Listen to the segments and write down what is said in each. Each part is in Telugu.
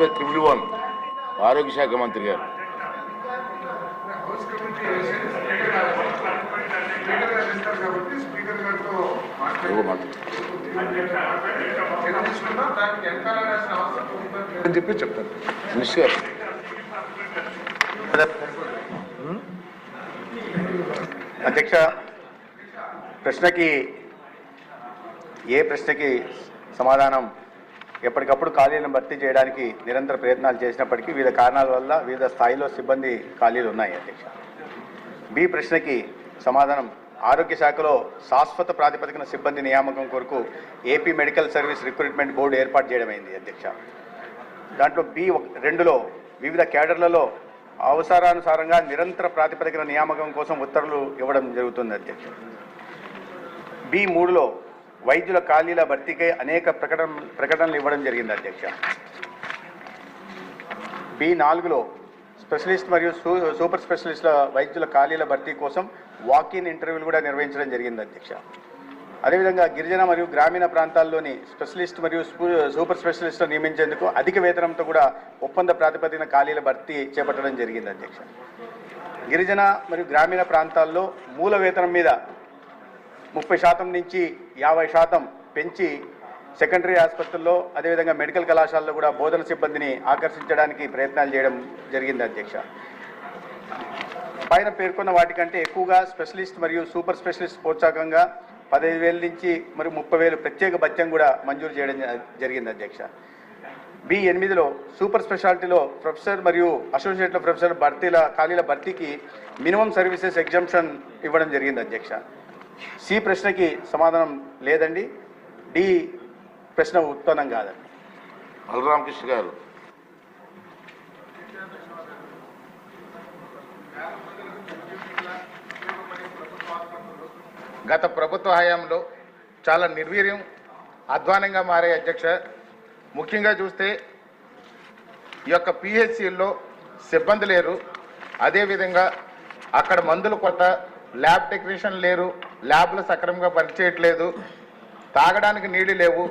311 ఆరోగ్య శాఖ మంత్రి గారు. చెప్తాను అధ్యక్ష, ఏ ప్రశ్నకి సమాధానం ఎప్పటికప్పుడు ఖాళీలను భర్తీ చేయడానికి నిరంతర ప్రయత్నాలు చేసినప్పటికీ వివిధ కారణాల వల్ల వివిధ స్థాయిలో సిబ్బంది ఖాళీలు ఉన్నాయి అధ్యక్ష. బి ప్రశ్నకి సమాధానం ఆరోగ్య శాఖలో శాశ్వత ప్రాతిపదికన సిబ్బంది నియామకం కొరకు AP medical service recruitment board ఏర్పాటు చేయడమైంది అధ్యక్ష. దాంట్లో B2లో వివిధ క్యాడర్లలో అవసరానుసారంగా నిరంతర ప్రాతిపదికన నియామకం కోసం ఉత్తర్వులు ఇవ్వడం జరుగుతుంది అధ్యక్ష. B3లో వైద్యుల ఖాళీల భర్తీకై అనేక ప్రకటనలు ఇవ్వడం జరిగింది అధ్యక్ష. B4లో స్పెషలిస్ట్ మరియు సూపర్ స్పెషలిస్టుల వైద్యుల ఖాళీల భర్తీ కోసం వాక్-ఇన్ ఇంటర్వ్యూలు కూడా నిర్వహించడం జరిగింది అధ్యక్ష. అదేవిధంగా గిరిజన మరియు గ్రామీణ ప్రాంతాల్లోని స్పెషలిస్ట్ మరియు సూపర్ స్పెషలిస్టులు నియమించేందుకు అధిక వేతనంతో కూడా ఒప్పంద ప్రాతిపదికన ఖాళీల భర్తీ చేపట్టడం జరిగింది అధ్యక్ష. గిరిజన మరియు గ్రామీణ ప్రాంతాల్లో మూల వేతనం మీద 30% నుంచి 50% పెంచి సెకండరీ ఆసుపత్రుల్లో అదేవిధంగా మెడికల్ కళాశాలలో కూడా బోధన సిబ్బందిని ఆకర్షించడానికి ప్రయత్నాలు చేయడం జరిగింది అధ్యక్ష. పైన పేర్కొన్న వాటికంటే ఎక్కువగా స్పెషలిస్ట్ మరియు సూపర్ స్పెషలిస్ట్ ప్రోత్సాహకంగా 15,000 నుంచి మరియు 30,000 ప్రత్యేక భత్యం కూడా మంజూరు చేయడం జరిగింది అధ్యక్ష. B8లో సూపర్ స్పెషాలిటీలో ప్రొఫెసర్ మరియు అసోసియేట్ ప్రొఫెసర్ ఖాళీల భర్తీకి మినిమం సర్వీసెస్ ఎగ్జంప్షన్ ఇవ్వడం జరిగింది అధ్యక్ష. సి ప్రశ్నకి సమాధానం లేదండి. డి ప్రశ్న ఉత్పన్నం కాదండి. బలరామకృష్ణ గారు. గత ప్రభుత్వ హయాంలో చాలా నిర్వీర్యం అధ్వానంగా మారే అధ్యక్ష. ముఖ్యంగా చూస్తే ఈ యొక్క పిహెచ్సిల్లో సిబ్బంది లేరు, అదేవిధంగా అక్కడ మందులు కొత్త, ల్యాబ్ టెక్నీషియన్ లేరు, ల్యాబ్లు సక్రమంగా పనిచేయట్లేదు, తాగడానికి నీళ్లు లేవు,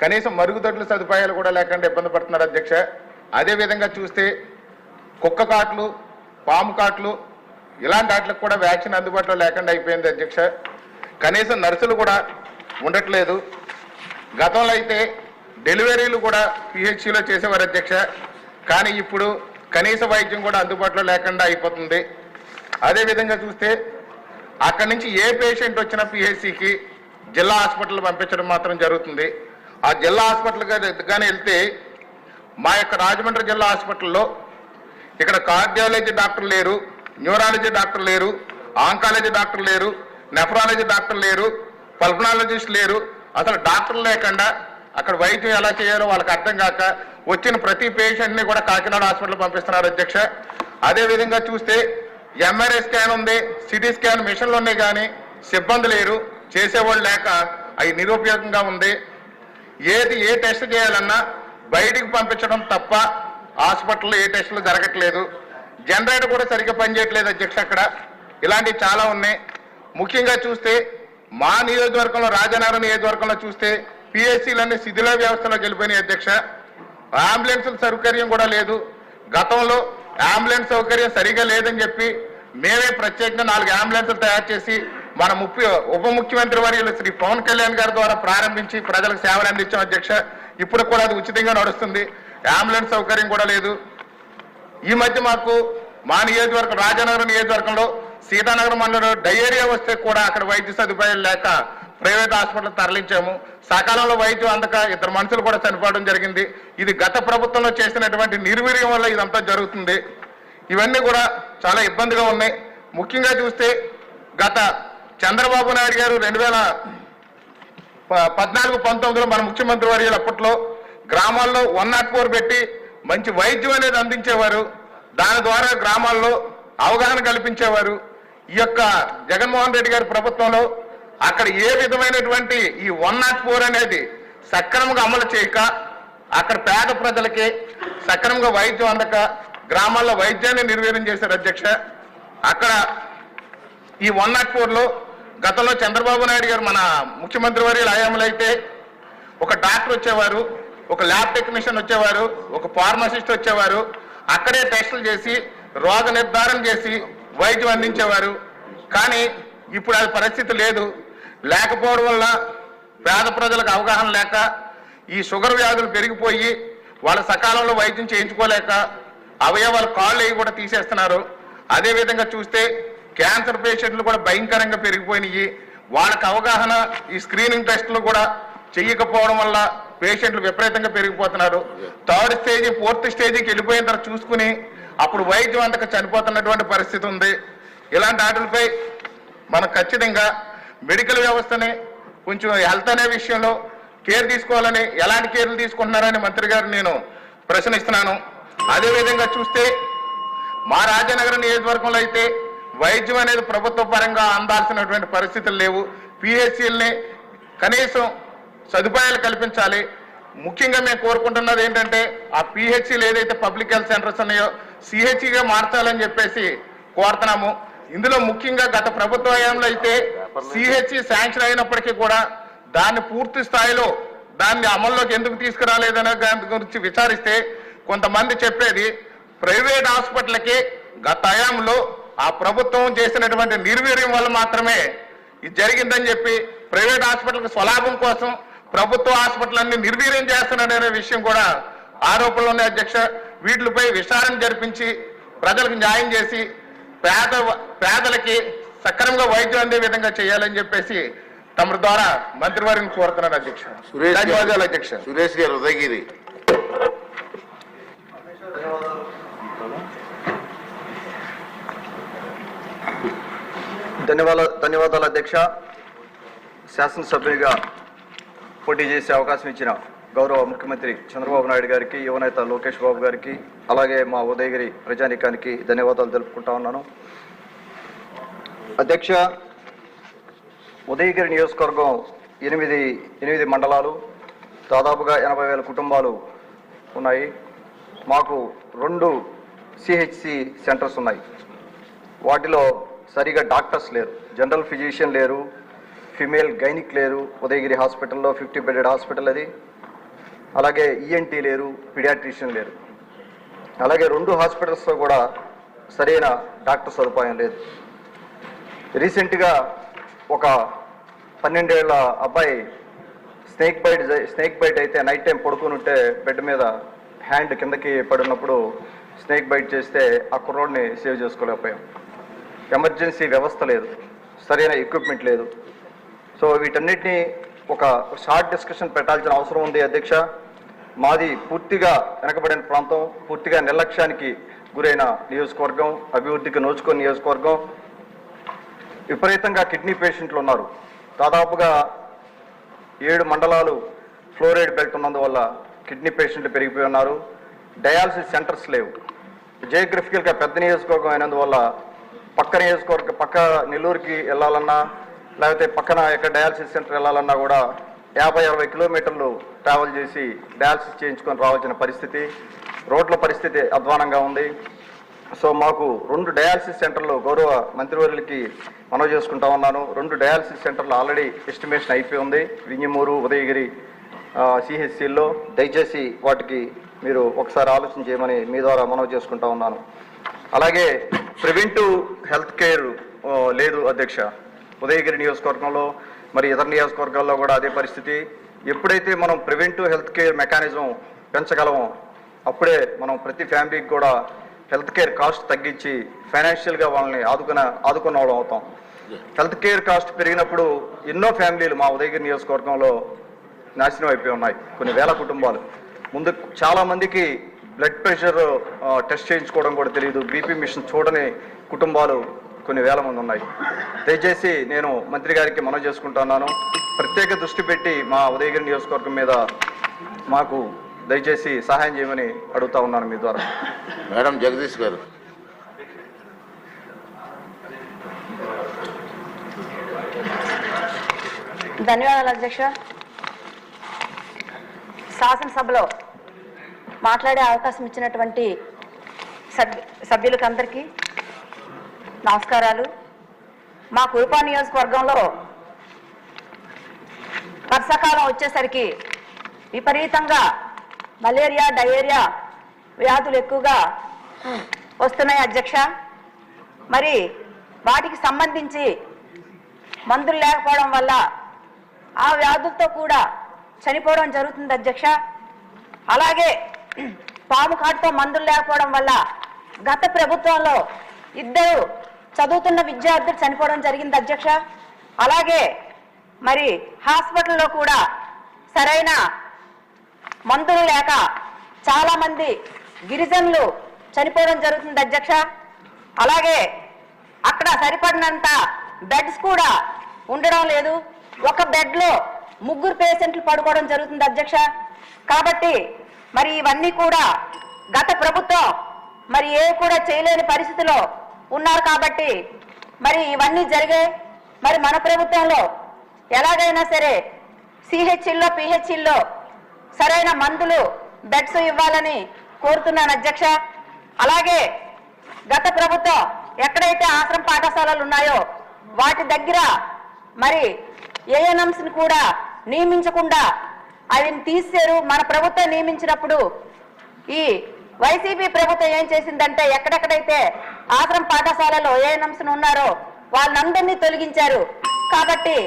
కనీసం మరుగుదొడ్ల సదుపాయాలు కూడా లేకుండా ఇబ్బంది పడుతున్నారు అధ్యక్ష. అదేవిధంగా చూస్తే కుక్క కాట్లు, పాము కాట్లు ఇలాంటి వాటికి కూడా వ్యాక్సిన్ అందుబాటులో లేకుండా అయిపోయింది అధ్యక్ష. కనీసం నర్సులు కూడా ఉండట్లేదు. గతంలో అయితే డెలివరీలు కూడా పిహెచ్సిలో చేసేవారు అధ్యక్ష, కానీ ఇప్పుడు కనీస వైద్యం కూడా అందుబాటులో లేకుండా అయిపోతుంది. అదేవిధంగా చూస్తే అక్కడి నుంచి ఏ పేషెంట్ వచ్చినా పిహెచ్సికి జిల్లా హాస్పిటల్ పంపించడం మాత్రం జరుగుతుంది. ఆ జిల్లా హాస్పిటల్ కానీ వెళ్తే మా యొక్క రాజమండ్రి జిల్లా హాస్పిటల్లో ఇక్కడ కార్డియాలజీ డాక్టర్ లేరు, న్యూరాలజీ డాక్టర్ లేరు, ఆంకాలజీ డాక్టర్ లేరు, నెఫ్రాలజీ డాక్టర్ లేరు, పల్మనాలజిస్ట్ లేరు. అసలు డాక్టర్లు లేకుండా అక్కడ వైద్యం ఎలా చేయాలో వాళ్ళకి అర్థం కాక వచ్చిన ప్రతి పేషెంట్ని కూడా కాకినాడ హాస్పిటల్ పంపిస్తున్నారు అధ్యక్ష. అదేవిధంగా చూస్తే ఎంఆర్ఐ స్కాన్ ఉంది, సిటీ స్కాన్ మిషన్లు ఉన్నాయి, కానీ సిబ్బంది లేరు, చేసేవాళ్ళు లేక అవి నిరుపయోగంగా ఉంది. ఏ టెస్ట్ చేయాలన్నా బయటికి పంపించడం తప్ప హాస్పిటల్లో ఏ టెస్టులు జరగట్లేదు. జనరేటర్ కూడా సరిగ్గా పనిచేయట్లేదు అధ్యక్ష. అక్కడ ఇలాంటివి చాలా ఉన్నాయి. ముఖ్యంగా చూస్తే మా నియోజకవర్గంలో, రాజనగరం నియోజకవర్గంలో చూస్తే పిహెచ్సిలన్నీ శిథిల వ్యవస్థలో గెలిపోయినాయి అధ్యక్ష. అంబులెన్సుల సౌకర్యం కూడా లేదు. గతంలో అంబులెన్స్ సౌకర్యం సరిగా లేదని చెప్పి మేమే ప్రత్యేకంగా 4 అంబులెన్సులు తయారు చేసి మన ఉప ముఖ్యమంత్రి వర్యులు శ్రీ పవన్ కళ్యాణ్ గారి ద్వారా ప్రారంభించి ప్రజలకు సేవలు అందించాం అధ్యక్ష. ఇప్పుడు కూడా అది ఉచితంగా నడుస్తుంది. అంబులెన్స్ సౌకర్యం కూడా లేదు. ఈ మధ్య మాకు మా నియోజకవర్గం, రాజనగరం నియోజకవర్గంలో సీతానగరం మండలంలో డయేరియా వస్తే కూడా అక్కడ వైద్య సదుపాయాలు లేక ప్రైవేట్ హాస్పిటల్ తరలించాము. సకాలంలో వైద్యం అందక 2 మనుషులు కూడా చనిపోవడం జరిగింది. ఇది గత ప్రభుత్వంలో చేసినటువంటి నిర్వీర్యం వల్ల ఇదంతా జరుగుతుంది. ఇవన్నీ కూడా చాలా ఇబ్బందిగా ఉన్నాయి. ముఖ్యంగా చూస్తే గత చంద్రబాబు నాయుడు గారు 2014-19లో మన ముఖ్యమంత్రి వర్యులు అప్పట్లో గ్రామాల్లో 104 పెట్టి మంచి వైద్యం అనేది అందించేవారు. దాని ద్వారా గ్రామాల్లో అవగాహన కల్పించేవారు. ఈ యొక్క జగన్మోహన్ రెడ్డి గారి ప్రభుత్వంలో అక్కడ ఏ విధమైనటువంటి ఈ 104 అనేది సక్రమంగా అమలు చేయక అక్కడ పేద ప్రజలకి సక్రమంగా వైద్యం అందక గ్రామాల్లో వైద్యాన్ని నిర్వీర్యం చేశారు అధ్యక్ష. అక్కడ ఈ 104లో గతంలో చంద్రబాబు నాయుడు గారు మన ముఖ్యమంత్రి వర్యుల హయాంలో అయితే ఒక డాక్టర్ వచ్చేవారు, ఒక ల్యాబ్ టెక్నీషియన్ వచ్చేవారు, ఒక ఫార్మసిస్ట్ వచ్చేవారు, అక్కడే టెస్టులు చేసి రోగ నిర్ధారణ చేసి వైద్యం అందించేవారు. కానీ ఇప్పుడు అది పరిస్థితి లేదు. లేకపోవడం వల్ల పేద ప్రజలకు అవగాహన లేక ఈ షుగర్ వ్యాధులు పెరిగిపోయి వాళ్ళ సకాలంలో వైద్యం చేయించుకోలేక అవయవాల కాళ్ళు అవి కూడా తీసేస్తున్నారు. అదేవిధంగా చూస్తే క్యాన్సర్ పేషెంట్లు కూడా భయంకరంగా పెరిగిపోయినాయి. వాళ్ళకి అవగాహన ఈ స్క్రీనింగ్ టెస్టులు కూడా చెయ్యకపోవడం వల్ల పేషెంట్లు విపరీతంగా పెరిగిపోతున్నారు. 3rd స్టేజ్ 4th స్టేజ్కి వెళ్ళిపోయిన తర్వాత చూసుకుని అప్పుడు వైద్యం అంతగా చనిపోతున్నటువంటి పరిస్థితి ఉంది. ఇలాంటి వాటిపై మనం ఖచ్చితంగా మెడికల్ వ్యవస్థని కొంచెం హెల్త్ అనే విషయంలో కేర్ తీసుకోవాలని, ఎలాంటి కేర్లు తీసుకుంటున్నారని మంత్రి గారు నేను ప్రశ్నిస్తున్నాను. అదేవిధంగా చూస్తే మా రాజనగరం నియోజకవర్గంలో అయితే వైద్యం అనేది ప్రభుత్వ పరంగా అందాల్సినటువంటి పరిస్థితులు లేవు. పిహెచ్సిల్ని కనీసం సదుపాయాలు కల్పించాలి. ముఖ్యంగా మేము కోరుకుంటున్నది ఏంటంటే ఆ పిహెచ్సిలు ఏదైతే పబ్లిక్ హెల్త్ సెంటర్స్ ఉన్నాయో సిహెచ్సిగా మార్చాలని చెప్పేసి కోరుతున్నాము. ఇందులో ముఖ్యంగా గత ప్రభుత్వ హయాంలో అయితే సిహెచ్సి శాంక్షన్ అయినప్పటికీ కూడా దాన్ని పూర్తి స్థాయిలో దాన్ని అమల్లోకి ఎందుకు తీసుకురాలేదనే దాని గురించి విచారిస్తే కొంతమంది చెప్పేది ప్రైవేట్ హాస్పిటల్కి గత హయాంలో ఆ ప్రభుత్వం చేసినటువంటి నిర్వీర్యం వల్ల మాత్రమే ఇది జరిగిందని చెప్పి ప్రైవేట్ హాస్పిటల్కి స్వలాభం కోసం ప్రభుత్వ హాస్పిటల్ అన్ని నిర్వీర్యం చేస్తున్నాడనే విషయం కూడా ఆరోపణలు ఉన్నాయి అధ్యక్ష. వీటిపై విచారణ జరిపించి ప్రజలకు న్యాయం చేసి పేదలకి సక్రమంగా వైద్యం అందే విధంగా చేయాలని చెప్పేసి తమ ద్వారా మంత్రివారిని కోరుతున్నాను అధ్యక్ష. ధన్యవాదాలు అధ్యక్ష. సురేష్ గారు ఉదయగిరి. ధన్యవాదాలు అధ్యక్ష. శాసనసభ్యుడిగా పోటీ చేసే అవకాశం ఇచ్చిన గౌరవ ముఖ్యమంత్రి చంద్రబాబు నాయుడు గారికి, యువనేత లోకేష్ బాబు గారికి, అలాగే మా ఉదయగిరి ప్రజానీకానికి ధన్యవాదాలు తెలుపుకుంటా ఉన్నాను. అధ్యక్ష, ఉదయగిరి నియోజకవర్గం 8 మండలాలు, దాదాపుగా 80,000 కుటుంబాలు ఉన్నాయి. మాకు 2 సిహెచ్సి సెంటర్స్ ఉన్నాయి. వాటిలో సరిగా డాక్టర్స్ లేరు, జనరల్ ఫిజిషియన్ లేరు, ఫిమేల్ గైనిక్ లేరు. ఉదయగిరి హాస్పిటల్లో 50 బెడెడ్ హాస్పిటల్ అది. అలాగే ఈఎన్టీ లేరు, పీడియాట్రిషియన్ లేరు. అలాగే 2 హాస్పిటల్స్లో కూడా సరైన డాక్టర్ సదుపాయం లేదు. రీసెంట్గా ఒక 12 ఏళ్ల అబ్బాయి స్నేక్ బైట్ అయితే నైట్ టైం పడుకుని ఉంటే బెడ్ మీద హ్యాండ్ కిందకి పడినప్పుడు స్నేక్ బైట్ చేస్తే ఆ కుర్రోడ్ని సేవ్ చేసుకోలేకపోయాం. ఎమర్జెన్సీ వ్యవస్థ లేదు, సరైన ఎక్విప్మెంట్ లేదు. సో వీటన్నిటినీ ఒక షార్ట్ డిస్కషన్ పెట్టాల్సిన అవసరం ఉంది అధ్యక్ష. మాది పూర్తిగా వెనకబడిన ప్రాంతం, పూర్తిగా నిర్లక్ష్యానికి గురైన నియోజకవర్గం, అభివృద్ధికి నోచుకున్న నియోజకవర్గం. విపరీతంగా కిడ్నీ పేషెంట్లు ఉన్నారు. దాదాపుగా 7 మండలాలు ఫ్లోరైడ్ బెల్ట్ ఉన్నందువల్ల కిడ్నీ పేషెంట్లు పెరిగిపోయి ఉన్నారు. డయాలసిస్ సెంటర్స్ లేవు. జియోగ్రఫికల్గా పెద్ద నియోజకవర్గం అయినందువల్ల పక్క నెల్లూరుకి వెళ్ళాలన్నా, లేకపోతే పక్కన ఎక్కడ డయాలసిస్ సెంటర్ వెళ్ళాలన్నా కూడా 50-60 కిలోమీటర్లు ట్రావెల్ చేసి డయాలసిస్ చేయించుకొని రావాల్సిన పరిస్థితి. రోడ్ల పరిస్థితి అధ్వానంగా ఉంది. సో మాకు 2 డయాలసిస్ సెంటర్లు గౌరవ మంత్రివర్యులకి మనవి చేసుకుంటా ఉన్నాను. 2 డయాలసిస్ సెంటర్లు ఆల్రెడీ ఎస్టిమేషన్ అయిపోయి ఉంది వింజమూరు, ఉదయగిరి సిహెచ్సిల్లో. దయచేసి వాటికి మీరు ఒకసారి ఆలోచన చేయమని మీ ద్వారా మనవి చేసుకుంటా ఉన్నాను. అలాగే ప్రివెంటివ్ హెల్త్ కేర్ లేదు అధ్యక్ష. ఉదయగిరి నియోజకవర్గంలో మరి ఇతర నియోజకవర్గాల్లో కూడా అదే పరిస్థితి. ఎప్పుడైతే మనం ప్రివెంటివ్ హెల్త్ కేర్ మెకానిజం పెంచగలమో అప్పుడే మనం ప్రతి ఫ్యామిలీకి కూడా హెల్త్ కేర్ కాస్ట్ తగ్గించి ఫైనాన్షియల్గా వాళ్ళని ఆదుకున్న వాళ్ళం అవుతాం. హెల్త్ కేర్ కాస్ట్ పెరిగినప్పుడు ఎన్నో ఫ్యామిలీలు మా ఉదయగిరి నియోజకవర్గంలో నాశనం అయిపోయి ఉన్నాయి. కొన్ని వేల కుటుంబాలు. ముందు చాలామందికి బ్లడ్ ప్రెషర్ టెస్ట్ చేయించుకోవడం కూడా తెలియదు, బీపీ మిషన్ చూడని కుటుంబాలు కొన్ని వేల మంది ఉన్నాయి. దయచేసి నేను మంత్రి గారికి మనవి చేసుకుంటున్నాను, ప్రత్యేక దృష్టి పెట్టి మా ఉదయగిరి నియోజకవర్గం మీద మాకు దయచేసి సహాయం చేయమని అడుగుతా ఉన్నాను మీ ద్వారా. మేడం జగదీష్ గారు. ధన్యవాదాలు అధ్యక్ష. శాసనసభలో మాట్లాడే అవకాశం ఇచ్చినటువంటి సభ్యులకు అందరికీ నమస్కారాలు. మా కురుపా నియోజకవర్గంలో వర్షాకాలం వచ్చేసరికి విపరీతంగా మలేరియా, డయేరియా వ్యాధులు ఎక్కువగా వస్తున్నాయి అధ్యక్ష. మరి వాటికి సంబంధించి మందులు లేకపోవడం వల్ల ఆ వ్యాధులతో కూడా చనిపోవడం జరుగుతుంది అధ్యక్ష. అలాగే పాము కాటుతో మందులు లేకపోవడం వల్ల గత ప్రభుత్వంలో 2 చదువుతున్న విద్యార్థులు చనిపోవడం జరిగింది అధ్యక్ష. అలాగే మరి హాస్పిటల్లో కూడా సరైన మందులు లేక చాలా మంది గిరిజనులు చనిపోవడం జరుగుతుంది అధ్యక్ష. అలాగే అక్కడ సరిపడినంత బెడ్స్ కూడా ఉండడం లేదు. ఒక బెడ్లో 3 పేషెంట్లు పడుకోవడం జరుగుతుంది అధ్యక్ష. కాబట్టి మరి ఇవన్నీ కూడా గత ప్రభుత్వం మరి ఏ కూడా చేయలేని పరిస్థితిలో ఉన్నారు కాబట్టి మరి ఇవన్నీ జరిగాయి. మరి మన ప్రభుత్వంలో ఎలాగైనా సరే సిహెచ్సిల్లో, పిహెచ్సిల్లో సరైన మందులు, బెడ్స్ ఇవ్వాలని కోరుతున్నాను అధ్యక్ష. అలాగే గత ప్రభుత్వం ఎక్కడైతే ఆశ్రమ పాఠశాలలు ఉన్నాయో వాటి దగ్గర మరి ఏఎన్ఎంస్ని కూడా నియమించకుండా అవిని తీసేశారు. మన ప్రభుత్వం నియమించినప్పుడు ఈ వైసీపీ ప్రభుత్వం ఏం చేసిందంటే ఎక్కడెక్కడైతే ఆశ్రమ పాఠశాలలో ఏఎన్ఎంస్ ఉన్నారో వాళ్ళందరినీ తొలగించారు. కాబట్టి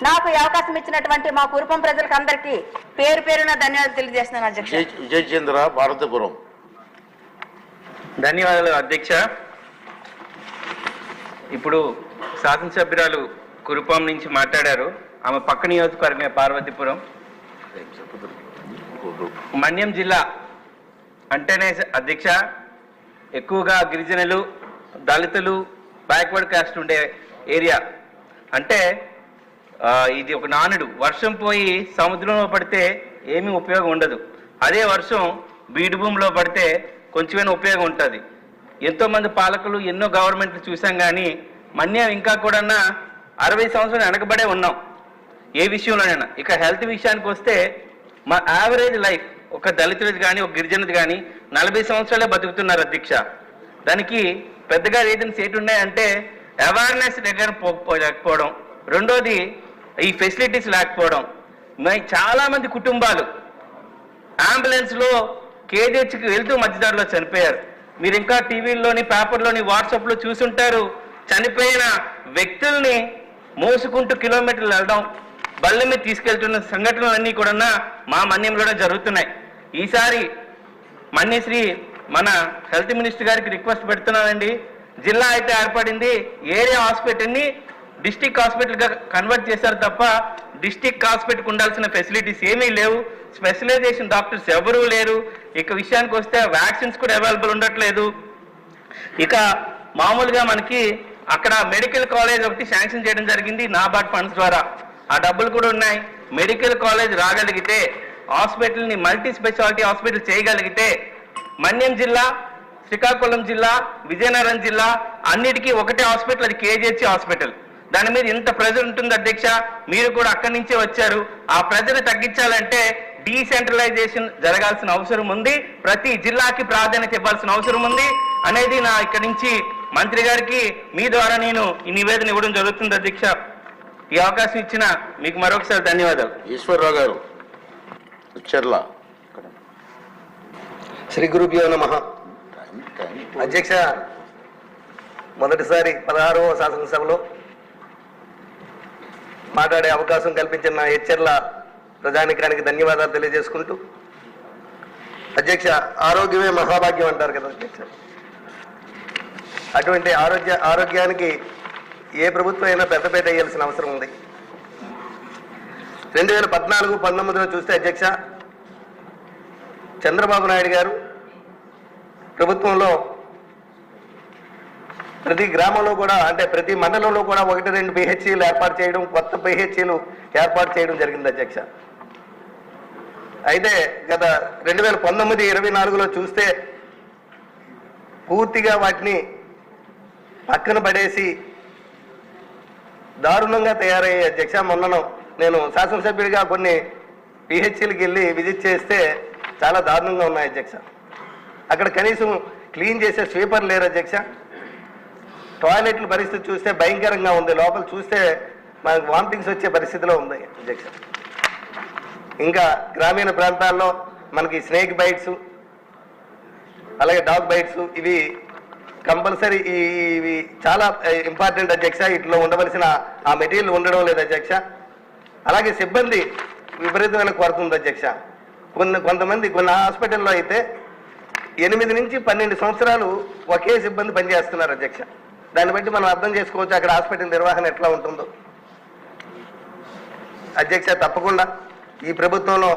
నాకు ఈ అవకాశం ఇచ్చినటువంటి మా కురుపం ప్రజలకు అందరికీ పేరు పేరున ధన్యవాదాలు తెలియజేస్తున్నాను అధ్యక్ష. విజయ్ చంద్ర, భారతపురం. ధన్యవాదాలు అధ్యక్ష. ఇప్పుడు శాసనసభ్యురాలు కురుపాం నుంచి మాట్లాడారు. ఆమె పక్క నియోజకవర్గమే పార్వతీపురం. మన్యం జిల్లా అంటేనే అధ్యక్ష ఎక్కువగా గిరిజనులు, దళితులు, బ్యాక్వర్డ్ కాస్ట్ ఉండే ఏరియా. అంటే ఇది ఒక నానుడు. వర్షం పోయి సముద్రంలో పడితే ఏమీ ఉపయోగం ఉండదు. అదే వర్షం బీడు భూమిలో పడితే కొంచెమైనా ఉపయోగం ఉంటుంది. ఎంతోమంది పాలకులు, ఎన్నో గవర్నమెంట్లు చూసాం, కానీ మన్యం ఇంకా కూడా 60 సంవత్సరాలు వెనకబడే ఉన్నాం ఏ విషయంలోనైనా. ఇక హెల్త్ విషయానికి వస్తే మా యావరేజ్ లైఫ్ ఒక దళితుడిది కానీ ఒక గిరిజనుది కానీ 40 సంవత్సరాలే బతుకుతున్నారు అధ్యక్ష. దానికి పెద్దగా రీజన్స్ ఏంటి ఉన్నాయంటే అవేర్నెస్ దగ్గర లేకపోవడం, రెండోది ఈ ఫెసిలిటీస్ లేకపోవడం. చాలామంది కుటుంబాలు అంబులెన్స్లో కేజీహెచ్కి వెళ్తూ మధ్యదారిలో చనిపోయారు. మీరు ఇంకా టీవీల్లోని, పేపర్లోని, వాట్సాప్లో చూసుంటారు. చనిపోయిన వ్యక్తుల్ని మోసుకుంటూ కిలోమీటర్లు వెళ్ళడం, బళ్ళ మీద తీసుకెళ్తున్న సంఘటనలన్నీ కూడా మా మన్యంలోనే జరుగుతున్నాయి. ఈసారి మన్యశ్రీ మన హెల్త్ మినిస్టర్ గారికి రిక్వెస్ట్ పెడుతున్నానండి. జిల్లా అయితే ఏర్పడింది, ఏరియా హాస్పిటల్ని డిస్టిక్ హాస్పిటల్గా కన్వర్ట్ చేశారు తప్ప డిస్టిక్ హాస్పిటల్కి ఉండాల్సిన ఫెసిలిటీస్ ఏమీ లేవు. స్పెషలైజేషన్ డాక్టర్స్ ఎవరూ లేరు. ఇక విషయానికి వస్తే వ్యాక్సిన్స్ కూడా అవైలబుల్ ఉండట్లేదు. ఇక మామూలుగా మనకి అక్కడ మెడికల్ కాలేజ్ ఒకటి శాంక్షన్ చేయడం జరిగింది నాబార్డ్ ఫండ్స్ ద్వారా. ఆ డబ్బులు కూడా ఉన్నాయి. మెడికల్ కాలేజ్ రాగలిగితే, హాస్పిటల్ని మల్టీ స్పెషాలిటీ హాస్పిటల్ చేయగలిగితే మన్యం జిల్లా, శ్రీకాకుళం జిల్లా, విజయనగరం జిల్లా అన్నిటికీ ఒకటే హాస్పిటల్, అది కేజీహెచ్ హాస్పిటల్. దాని మీద ఇంత ప్రెజర్ ఉంటుంది అధ్యక్ష. మీరు కూడా అక్కడి నుంచే వచ్చారు. ఆ ప్రెజర్ తగ్గించాలంటే డీసెంట్రలైజేషన్ జరగాల్సిన అవసరం ఉంది. ప్రతి జిల్లాకి ప్రాధాన్యత ఇవ్వాల్సిన అవసరం ఉంది అనేది నా ఇక్కడి నుంచి మంత్రి గారికి మీ ద్వారా నేను ఈ నివేదన ఇవ్వడం జరుగుతుంది అధ్యక్ష. ఈ అవకాశం ఇచ్చిన మీకు మరొకసారి ధన్యవాదాలు. ఈశ్వరరావు గారు, చెర్ల. శ్రీ గురుభ్యో నమః. అధ్యక్ష, మొదటిసారి 16వ శాసనసభలో మాట్లాడే అవకాశం కల్పించిన హెచ్చర్ల ప్రజానికానికి ధన్యవాదాలు తెలియజేసుకుంటూ, అధ్యక్ష, ఆరోగ్యమే మహాభాగ్యం అంటారు కదా అధ్యక్ష. అటువంటి ఆరోగ్యానికి ఏ ప్రభుత్వం అయినా పెద్దపేట వేయాల్సిన అవసరం ఉంది. 2014-19లో చూస్తే అధ్యక్ష, చంద్రబాబు నాయుడు గారు ప్రభుత్వంలో ప్రతి గ్రామంలో కూడా, అంటే ప్రతి మండలంలో కూడా 1-2 పిహెచ్సీలు ఏర్పాటు చేయడం, కొత్త పిహెచ్సీలు ఏర్పాటు చేయడం జరిగింది అధ్యక్ష. అయితే గత 2019-24లో చూస్తే పూర్తిగా వాటిని పక్కన పడేసి దారుణంగా తయారయ్యే అధ్యక్ష. మొన్న నేను శాసనసభ్యుడిగా కొన్ని పిహెచ్సీలకు వెళ్ళి విజిట్ చేస్తే చాలా దారుణంగా ఉన్నాయి అధ్యక్ష. అక్కడ కనీసం క్లీన్ చేసే స్వీపర్ లేరు అధ్యక్ష. టాయిలెట్ల పరిస్థితి చూస్తే భయంకరంగా ఉంది. లోపల చూస్తే మనకు వామిటింగ్స్ వచ్చే పరిస్థితిలో ఉంది అధ్యక్ష. ఇంకా గ్రామీణ ప్రాంతాల్లో మనకి స్నేక్ బైట్స్, అలాగే డాగ్ బైట్స్, ఇవి కంపల్సరీ ఇవి చాలా ఇంపార్టెంట్ అధ్యక్ష. ఇట్లో ఉండవలసిన ఆ మెటీరియల్ ఉండడం లేదు అధ్యక్ష. అలాగే సిబ్బంది విపరీతమైన కొరత ఉంది అధ్యక్ష. కొంతమంది కొన్ని హాస్పిటల్లో అయితే 8 నుంచి 12 సంవత్సరాలు ఒకే సిబ్బంది పనిచేస్తున్నారు అధ్యక్ష. దాన్ని బట్టి మనం అర్థం చేసుకోవచ్చు అక్కడ హాస్పిటల్ నిర్వహణ ఎట్లా ఉంటుందో అధ్యక్ష. తప్పకుండా ఈ ప్రభుత్వంలో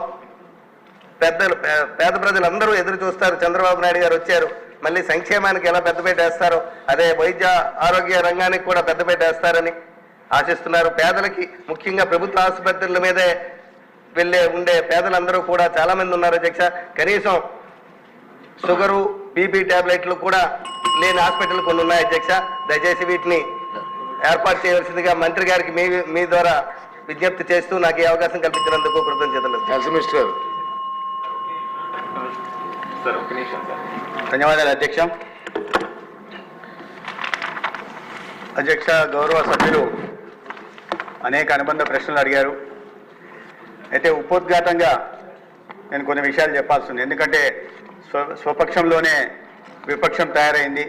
పేద ప్రజలందరూ ఎదురు చూస్తారు. చంద్రబాబు నాయుడు గారు వచ్చారు, మళ్ళీ సంక్షేమానికి ఎలా పెద్దపీట వేస్తారో అదే వైద్య ఆరోగ్య రంగానికి కూడా పెద్దపీట వేస్తారని ఆశిస్తున్నారు. పేదలకి ముఖ్యంగా ప్రభుత్వ ఆసుపత్రుల మీదే ఉండే పేదలందరూ కూడా చాలా మంది ఉన్నారు అధ్యక్ష. కనీసం షుగరు, బీపీ టాబ్లెట్లు కూడా లేని హాస్పిటల్ కొన్ని ఉన్నాయి అధ్యక్ష. దయచేసి వీటిని ఏర్పాటు చేయవలసిందిగా మంత్రి గారికి మీ ద్వారా విజ్ఞప్తి చేస్తూ నాకు ఈ అవకాశం కల్పించినందుకు కృతజ్ఞతలు. హెల్త్ మినిస్టర్ గారు. ధన్యవాదాలు అధ్యక్ష. అధ్యక్ష, గౌరవ సభ్యులు అనేక అనుబంధ ప్రశ్నలు అడిగారు. అయితే ఉపోద్ఘాతంగా నేను కొన్ని విషయాలు చెప్పాల్సి ఉంది. ఎందుకంటే స్వపక్షంలోనే విపక్షం తయారైంది.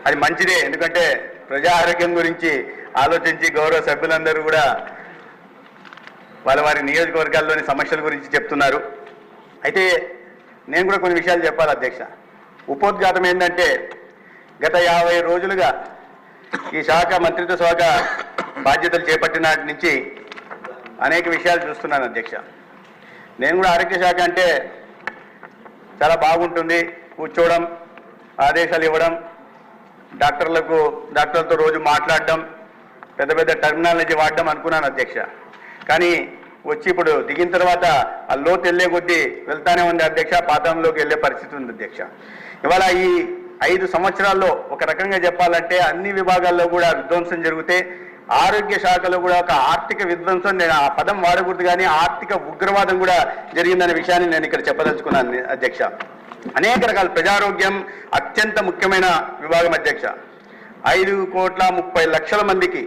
అది మంచిదే, ఎందుకంటే ప్రజా ఆరోగ్యం గురించి ఆలోచించి గౌరవ సభ్యులందరూ కూడా వారి నియోజకవర్గాల్లోని సమస్యల గురించి చెప్తున్నారు. అయితే నేను కూడా కొన్ని విషయాలు చెప్పాలి అధ్యక్ష. ఉపోద్ఘాతం ఏంటంటే గత 50 రోజులుగా ఈ శాఖ మంత్రిత్వ శాఖ బాధ్యతలు చేపట్టిన నాటి నుంచి అనేక విషయాలు చూస్తున్నాను అధ్యక్ష. నేను కూడా ఆరోగ్య శాఖ అంటే చాలా బాగుంటుంది, కూర్చోవడం, ఆదేశాలు ఇవ్వడం, డాక్టర్లతో రోజు మాట్లాడడం, పెద్ద పెద్ద టెర్మినాలజీ వాడడం అనుకున్నాను అధ్యక్ష. కానీ వచ్చి ఇప్పుడు దిగిన తర్వాత ఆ లోతు వెళ్ళే కొద్దీ వెళ్తానే ఉంది అధ్యక్ష. పాతంలోకి వెళ్ళే పరిస్థితి ఉంది అధ్యక్ష. ఇవాళ ఈ 5 సంవత్సరాల్లో ఒక రకంగా చెప్పాలంటే అన్ని విభాగాల్లో కూడా విధ్వంసం జరిగితే ఆరోగ్య శాఖలో కూడా ఒక ఆర్థిక విధ్వంసం, నేను ఆ పదం వాడకూడదు కానీ ఆర్థిక ఉగ్రవాదం కూడా జరిగిందనే విషయాన్ని నేను ఇక్కడ చెప్పదలుచుకున్నాను అధ్యక్ష. అనేక రకాల ప్రజారోగ్యం అత్యంత ముఖ్యమైన విభాగం అధ్యక్ష. 5,30,00,000 మందికి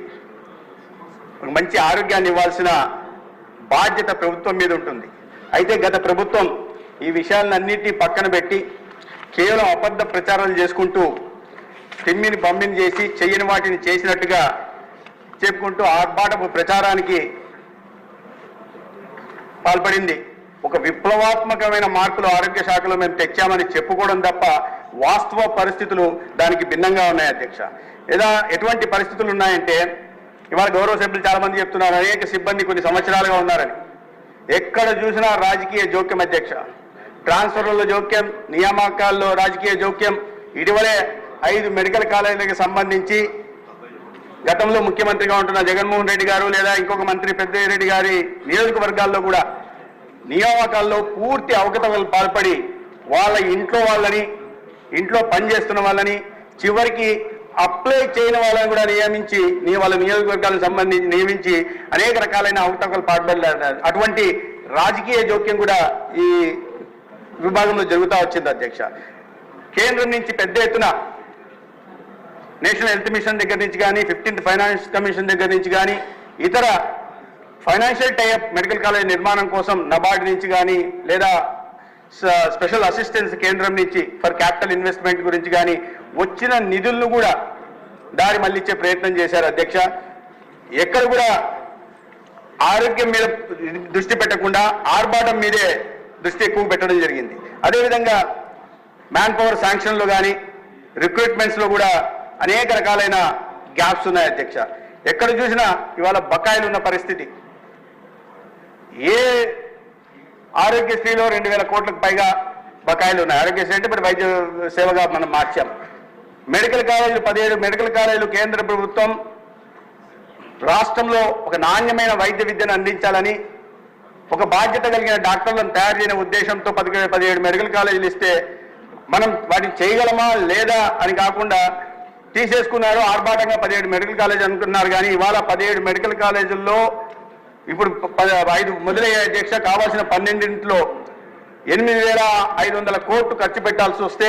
మంచి ఆరోగ్యాన్ని ఇవ్వాల్సిన బాధ్యత ప్రభుత్వం మీద ఉంటుంది. అయితే గత ప్రభుత్వం ఈ విషయాలన్నింటినీ పక్కన పెట్టి కేవలం అబద్ధ ప్రచారాలు చేసుకుంటూ తిమ్మిని బమ్మిని చేసి చెయ్యని వాటిని చేసినట్టుగా చెప్పుకుంటూ ఆర్భాటపు ప్రచారానికి పాల్పడింది. ఒక విప్లవాత్మకమైన మార్పులు ఆరోగ్య శాఖలో మేము తెచ్చామని చెప్పుకోవడం తప్ప వాస్తవ పరిస్థితులు దానికి భిన్నంగా ఉన్నాయి అధ్యక్ష. ఎటువంటి పరిస్థితులు ఉన్నాయంటే ఇవాళ గౌరవ సభ్యులు చాలా మంది చెప్తున్నారు అనేక సిబ్బంది కొన్ని సంవత్సరాలుగా ఉన్నారని. ఎక్కడ చూసినా రాజకీయ జోక్యం అధ్యక్ష. ట్రాన్స్ఫర్లలో జోక్యం, నియామకాల్లో రాజకీయ జోక్యం. ఇటీవలే 5 మెడికల్ కాలేజీలకు సంబంధించి గతంలో ముఖ్యమంత్రిగా ఉంటున్న జగన్మోహన్ రెడ్డి గారు లేదా ఇంకొక మంత్రి పెద్దిరెడ్డి గారి నియోజకవర్గాల్లో కూడా నియామకాల్లో పూర్తి అవకతవకలు పాల్పడి వాళ్ళ ఇంట్లో పనిచేస్తున్న వాళ్ళని చివరికి అప్లై చేయని వాళ్ళని కూడా నియమించి వాళ్ళ నియోజకవర్గాలకు సంబంధించి నియమించి అనేక రకాలైన అవకతవకలు పాల్పడ్డారు. అటువంటి రాజకీయ జోక్యం కూడా ఈ విభాగంలో జరుగుతూ వచ్చింది అధ్యక్ష. కేంద్రం నుంచి పెద్ద ఎత్తున నేషనల్ హెల్త్ మిషన్ దగ్గర నుంచి కానీ 15th ఫైనాన్స్ కమిషన్ దగ్గర నుంచి కానీ ఇతర ఫైనాన్షియల్ టైఅప్ మెడికల్ కాలేజ్ నిర్మాణం కోసం నబార్డ్ నుంచి కానీ లేదా స్పెషల్ అసిస్టెన్స్ కేంద్రం నుంచి ఫర్ క్యాపిటల్ ఇన్వెస్ట్మెంట్ గురించి కానీ వచ్చిన నిధులను కూడా దారి మళ్లించే ప్రయత్నం చేశారు అధ్యక్ష. ఎక్కడ కూడా ఆరోగ్యం మీద దృష్టి పెట్టకుండా ఆర్భాటం మీదే దృష్టి ఎక్కువ పెట్టడం జరిగింది. అదేవిధంగా మ్యాన్ పవర్ శాంక్షన్లో కానీ రిక్రూట్మెంట్స్లో కూడా అనేక రకాలైన గ్యాప్స్ ఉన్నాయి అధ్యక్ష. ఎక్కడ చూసినా ఇవాళ బకాయిలు ఉన్న పరిస్థితి. ఏ ఆరోగ్యశ్రీలో 2,000 కోట్లకు పైగా బకాయిలు ఉన్నాయి. ఆరోగ్యశ్రీ అంటే ఇప్పుడు వైద్య సేవగా మనం మార్చాం. మెడికల్ కాలేజీలు 17 మెడికల్ కాలేజీలు కేంద్ర ప్రభుత్వం రాష్ట్రంలో ఒక నాణ్యమైన వైద్య విద్యను అందించాలని ఒక బాధ్యత కలిగిన డాక్టర్లను తయారు చేయని ఉద్దేశంతో 17 మెడికల్ కాలేజీలు ఇస్తే మనం వాటిని చేయగలమా లేదా అని కాకుండా తీసేసుకున్నారు. ఆర్భాటంగా 17 మెడికల్ కాలేజ్ అనుకున్నారు. కానీ ఇవాళ 17 మెడికల్ కాలేజీల్లో ఇప్పుడు 5 మొదలయ్యే అధ్యక్ష. కావాల్సిన 12లో 8,500 కోట్లు ఖర్చు పెట్టాల్సి వస్తే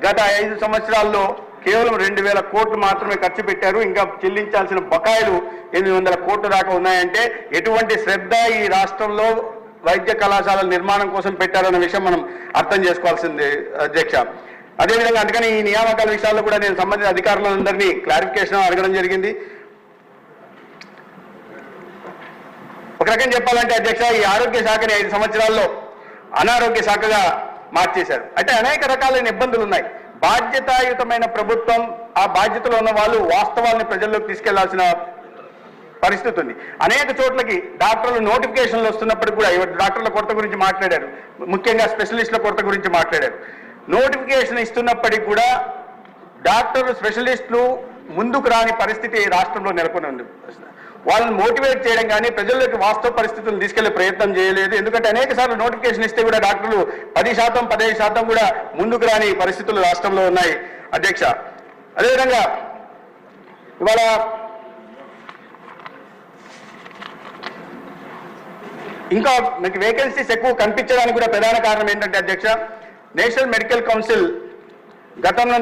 గత 5 సంవత్సరాల్లో కేవలం 2,000 కోట్లు మాత్రమే ఖర్చు పెట్టారు. ఇంకా చెల్లించాల్సిన బకాయిలు 800 కోట్ల దాకా ఉన్నాయంటే ఎటువంటి శ్రద్ధ ఈ రాష్ట్రంలో వైద్య కళాశాలల నిర్మాణం కోసం పెట్టారన్న విషయం మనం అర్థం చేసుకోవాల్సింది అధ్యక్ష. అదేవిధంగా అందుకని ఈ నియామకాల విషయాల్లో కూడా నేను సంబంధిత అధికారులందరినీ క్లారిఫికేషన్ అడగడం జరిగింది. ఒక రకం చెప్పాలంటే అధ్యక్ష, ఈ ఆరోగ్య శాఖని 5 సంవత్సరాల్లో అనారోగ్య శాఖగా మార్చేశారు. అంటే అనేక రకాలైన ఇబ్బందులు ఉన్నాయి. బాధ్యతాయుతమైన ప్రభుత్వం, ఆ బాధ్యతలో ఉన్న వాళ్ళు వాస్తవాన్ని ప్రజల్లోకి తీసుకెళ్లాల్సిన పరిస్థితి ఉంది. అనేక చోట్లకి డాక్టర్లు నోటిఫికేషన్లు వస్తున్నప్పుడు కూడా డాక్టర్ల కొరత గురించి మాట్లాడారు, ముఖ్యంగా స్పెషలిస్టుల కొరత గురించి మాట్లాడారు. నోటిఫికేషన్ ఇస్తున్నప్పటికీ కూడా డాక్టర్లు స్పెషలిస్టులు ముందుకు రాని పరిస్థితి రాష్ట్రంలో నెలకొని ఉంది. వాళ్ళని మోటివేట్ చేయడం కానీ ప్రజల్లోకి వాస్తవ పరిస్థితులను తీసుకెళ్లే ప్రయత్నం చేయలేదు. ఎందుకంటే అనేక సార్లు నోటిఫికేషన్ ఇస్తే కూడా డాక్టర్లు 10%, 15% కూడా ముందుకు రాని పరిస్థితులు రాష్ట్రంలో ఉన్నాయి అధ్యక్ష. అదేవిధంగా ఇవాళ ఇంకా మీకు వేకెన్సీస్ ఎక్కువ కనిపించడానికి కూడా ప్రధాన కారణం ఏంటంటే అధ్యక్ష, నేషనల్ మెడికల్ కౌన్సిల్ గతంలో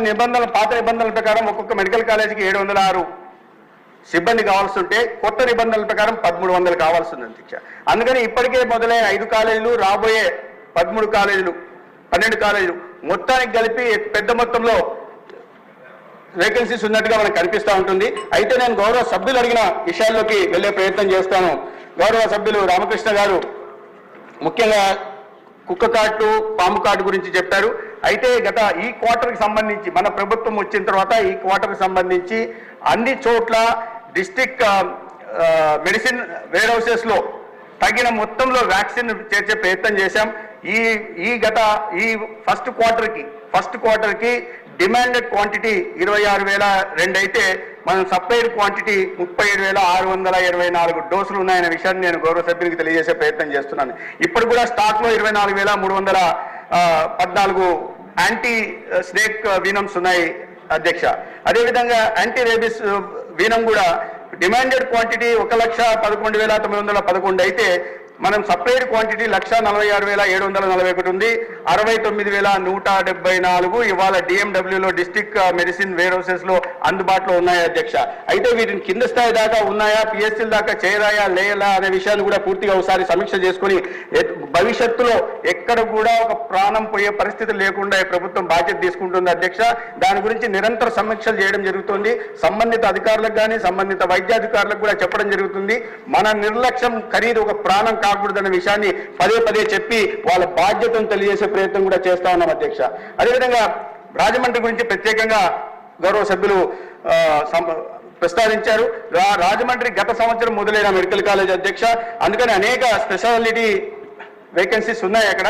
పాత నిబంధనల ప్రకారం ఒక్కొక్క మెడికల్ కాలేజీకి 706 సిబ్బంది కావాల్సి ఉంటే కొత్త నిబంధనల ప్రకారం 1300 కావాల్సి ఉంది అధ్యక్ష. అందుకని ఇప్పటికే మొదలైన 5 కాలేజీలు, రాబోయే 13 కాలేజీలు, 12 కాలేజీలు మొత్తానికి కలిపి పెద్ద మొత్తంలో వేకెన్సీస్ ఉన్నట్టుగా మనకు కనిపిస్తూ ఉంటుంది. అయితే నేను గౌరవ సభ్యులు అడిగిన విషయాల్లోకి వెళ్లే ప్రయత్నం చేస్తాను. గౌరవ సభ్యులు రామకృష్ణ గారు ముఖ్యంగా కుక్క కాటు, పాము కాటు గురించి చెప్పారు. అయితే గత ఈ క్వార్టర్కి సంబంధించి మన ప్రభుత్వం వచ్చిన తర్వాత ఈ క్వార్టర్కి సంబంధించి అన్ని చోట్ల డిస్ట్రిక్ట్ మెడిసిన్ వేర్ హౌసెస్లో తగిన మొత్తంలో వ్యాక్సిన్ చేర్చే ప్రయత్నం చేశాం. ఈ ఫస్ట్ క్వార్టర్కి డిమాండెడ్ క్వాంటిటీ 26,002 అయితే మనం సప్లైడ్ క్వాంటిటీ 37,624 డోసులు ఉన్నాయనే విషయాన్ని నేను గౌరవ సభ్యునికి తెలియజేసే ప్రయత్నం చేస్తున్నాను. ఇప్పుడు కూడా స్టాక్లో 24,314 యాంటీ స్నేక్ వీనమ్స్ ఉన్నాయి అధ్యక్ష. అదేవిధంగా యాంటీ రేబిస్ వీనం కూడా డిమాండెడ్ క్వాంటిటీ 1,11,911 అయితే మనం సప్లైడ్ క్వాంటిటీ 1,46,741 ఉంది. 69,174 ఇవాళ డిఎండబ్ల్యూలో డిస్ట్రిక్ట్ మెడిసిన్ వేర్ హౌసెస్ లో అందుబాటులో ఉన్నాయి అధ్యక్ష. అయితే వీటిని కింద స్థాయి దాకా ఉన్నాయా, పిఎస్సీల దాకా చేరాయా లేలా అనే విషయాన్ని కూడా పూర్తిగా ఒకసారి సమీక్ష చేసుకుని భవిష్యత్తులో ఎక్కడ కూడా ఒక ప్రాణం పోయే పరిస్థితి లేకుండా ప్రభుత్వం బాధ్యత తీసుకుంటుంది అధ్యక్ష. దాని గురించి నిరంతర సమీక్షలు చేయడం జరుగుతుంది. సంబంధిత అధికారులకు కానీ సంబంధిత వైద్యాధికారులకు కూడా చెప్పడం జరుగుతుంది. మన నిర్లక్ష్యం ఖరీదు ఒక ప్రాణం కాకూడదన్న విషయాన్ని పదే పదే చెప్పి వాళ్ళ బాధ్యతను తెలియజేసే ప్రయత్నం కూడా చేస్తా ఉన్నాం అధ్యక్ష. అదేవిధంగా రాజమండ్రి గురించి ప్రత్యేకంగా గౌరవ సభ్యులు ప్రస్తావించారు. రాజమండ్రి గత సంవత్సరం మొదలైన మెడికల్ కాలేజ్ అధ్యక్ష. అందుకని అనేక స్పెషాలిటీ వేకెన్సీస్ ఉన్నాయి అక్కడ.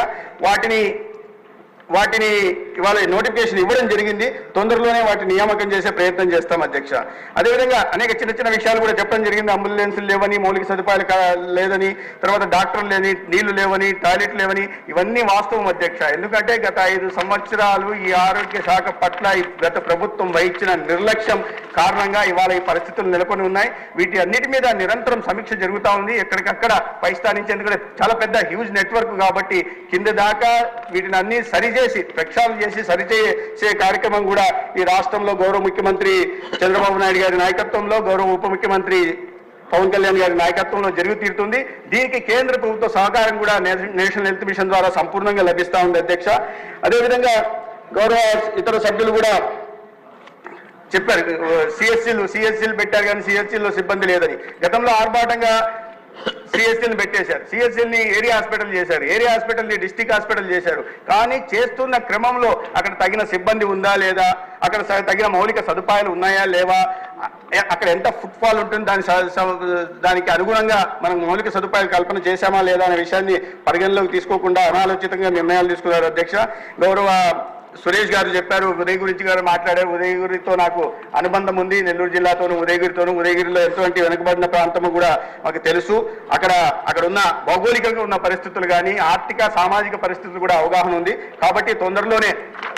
వాటిని ఇవాళ నోటిఫికేషన్ ఇవ్వడం జరిగింది. తొందరలోనే వాటిని నియామకం చేసే ప్రయత్నం చేస్తాం అధ్యక్ష. అదేవిధంగా అనేక చిన్న చిన్న విషయాలు కూడా చెప్పడం జరిగింది. అంబులెన్సులు లేవని, మౌలిక సదుపాయాలు లేదని, తర్వాత డాక్టర్లు లేని, నీళ్లు లేవని, టాయిలెట్ లేవని, ఇవన్నీ వాస్తవం అధ్యక్ష. ఎందుకంటే గత 5 సంవత్సరాలు ఈ ఆరోగ్య శాఖ పట్ల గత ప్రభుత్వం వహించిన నిర్లక్ష్యం కారణంగా ఇవాళ ఈ పరిస్థితులు నెలకొని ఉన్నాయి. వీటి అన్నిటి మీద నిరంతరం సమీక్ష జరుగుతూ ఉంది. ఎక్కడికక్కడ పై స్థానించి, ఎందుకంటే చాలా పెద్ద హ్యూజ్ నెట్వర్క్ కాబట్టి కింద దాకా వీటిని అన్ని సరిచేసి ప్రక్షాళన చేసి సరిచేసే కార్యక్రమం కూడా ఈ రాష్ట్రంలో గౌరవ ముఖ్యమంత్రి చంద్రబాబు నాయుడు గారి నాయకత్వంలో, గౌరవ ఉప ముఖ్యమంత్రి పవన్ కళ్యాణ్ గారి నాయకత్వంలో జరుగు తీరుతుంది. దీనికి కేంద్ర ప్రభుత్వ సహకారం కూడా నేషనల్ హెల్త్ మిషన్ ద్వారా సంపూర్ణంగా లభిస్తూ ఉంది అధ్యక్ష. అదేవిధంగా గౌరవ ఇతర సభ్యులు కూడా చెప్పారు, సిఎస్సీలు పెట్టారు కానీ సిఎస్సీలో సిబ్బంది లేదని. గతంలో ఆర్భాటంగా సిఎస్సీని పెట్టేశారు. సిఎస్సీని ఏరియా హాస్పిటల్ చేశారు, ఏరియా హాస్పిటల్ని డిస్ట్రిక్ట్ హాస్పిటల్ చేశారు. కానీ చేస్తున్న క్రమంలో అక్కడ తగిన సిబ్బంది ఉందా లేదా, అక్కడ తగిన మౌలిక సదుపాయాలు ఉన్నాయా లేవా, అక్కడ ఎంత ఫుట్ఫాల్ ఉంటుంది, దానికి అనుగుణంగా మనం మౌలిక సదుపాయాలు కల్పన చేశామా లేదా అనే విషయాన్ని పరిగణలోకి తీసుకోకుండా అనాలోచితంగా నిర్ణయాలు తీసుకున్నారు అధ్యక్ష. గౌరవ సురేష్ గారు చెప్పారు, ఉదయగిరి గారు మాట్లాడారు. ఉదయగిరితో నాకు అనుబంధం ఉంది. నెల్లూరు జిల్లాతోనూ ఉదయగిరిలో ఎటువంటి వెనుకబడిన ప్రాంతము కూడా మాకు తెలుసు. అక్కడ ఉన్న భౌగోళికంగా ఉన్న పరిస్థితులు కానీ ఆర్థిక సామాజిక పరిస్థితులు కూడా అవగాహన ఉంది. కాబట్టి తొందరలోనే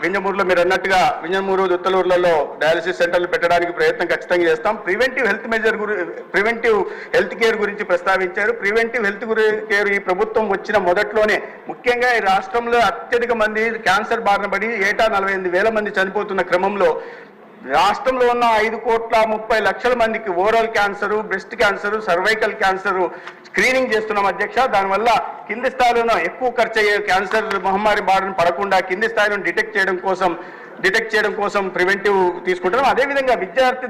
వింజమూరులో మీరు అన్నట్టుగా వింజమూరు, దుత్తలూరులలో డయాలసిస్ సెంటర్లు పెట్టడానికి ప్రయత్నం ఖచ్చితంగా చేస్తాం. ప్రివెంటివ్ హెల్త్ కేర్ గురించి ప్రస్తావించారు. ప్రివెంటివ్ హెల్త్ కేర్ ఈ ప్రభుత్వం వచ్చిన మొదట్లోనే ముఖ్యంగా ఈ రాష్ట్రంలో అత్యధిక మంది క్యాన్సర్ బారిన పడి ఏటా 48,000 మంది చనిపోతున్న క్రమంలో రాష్ట్రంలో ఉన్న 5,30,00,000 మందికి oral cancer, breast cancer, cervical cancer screening చేస్తున్నాం అధ్యక్ష. దానివల్ల కింది స్థాయిలోనూ ఎక్కువ ఖర్చు అయ్యే క్యాన్సర్ మహమ్మారి బారిన పడకుండా కింది స్థాయిలో డిటెక్ట్ చేయడం కోసం ప్రివెంటివ్ తీసుకుంటున్నాం. అదేవిధంగా విద్యార్థి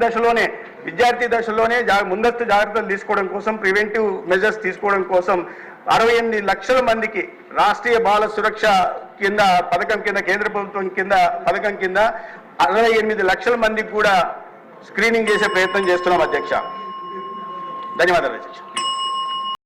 దశలోనే ముందస్తు జాగ్రత్తలు తీసుకోవడం కోసం, ప్రివెంటివ్ మెజర్స్ తీసుకోవడం కోసం 68 లక్షల మందికి రాష్ట్రీయ బాల సురక్ష కింద పథకం కింద, కేంద్ర ప్రభుత్వం కింద పథకం కింద 68 లక్షల మందికి కూడా స్క్రీనింగ్ చేసే ప్రయత్నం చేస్తున్నాం అధ్యక్ష. ధన్యవాదాలు అధ్యక్ష.